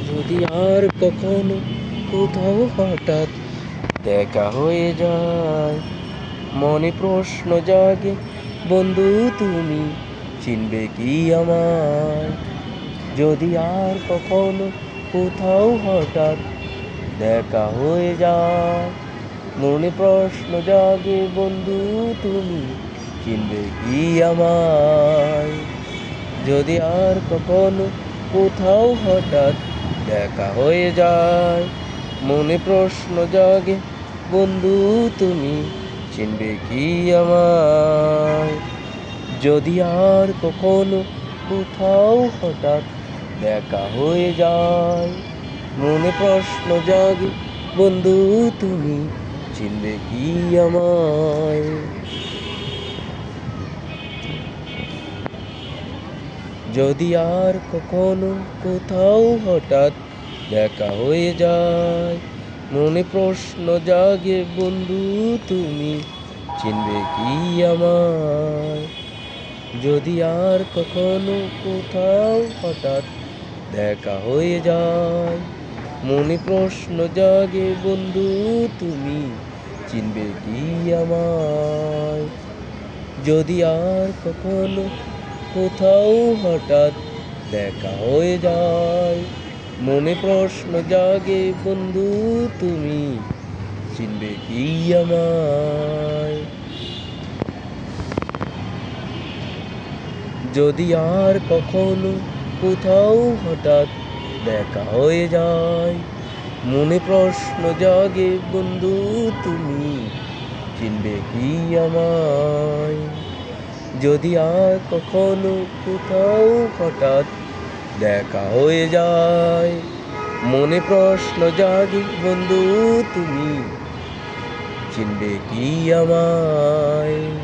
যদি আর কখনো কোথাও হঠাৎ দেখা হয়ে যায়, মনে প্রশ্ন জাগে, বন্ধু তুমি চিনবে কি আমায়? যদি আর কখনো কোথাও হঠাৎ দেখা হয়ে যায়, মনে প্রশ্ন জাগে, বন্ধু তুমি চিনবে কি আমায়? যদি আর কখনো কোথাও হঠাৎ দেখা হয়ে যায়, মনে প্রশ্ন জাগে, বন্ধু তুমি চিনবে কি আমায়? যদি আর কখনো কোথাও হঠাৎ দেখা হয়ে যায়, মনে প্রশ্ন জাগে, বন্ধু তুমি চিনবে কি আমায়? যদি আর কখনো কোথাও হঠাৎ দেখা হয়ে যায়, মনে প্রশ্ন জাগে, বন্ধু তুমি চিনবে কি আমায়? যদি আর কখনো কোথাও হঠাৎ দেখা হয়ে যায়, মনে প্রশ্ন জাগে, বন্ধু তুমি চিনবে কি আমায়? যদি আর কখনো কোথাও হঠাৎ দেখা হয়ে যায়, মনে প্রশ্ন জাগে, বন্ধু তুমি চিনবে কি আমায়? যদি আর কখনো কোথাও হঠাৎ দেখা হয়ে যায়, মনে প্রশ্ন জাগে, বন্ধু তুমি চিনবে কি আমায়? যদি আর কখনো কোথাও হঠাৎ দেখা হয়ে যায়, মনে প্রশ্ন জাগে, বন্ধু তুমি চিনবে কি আমায়?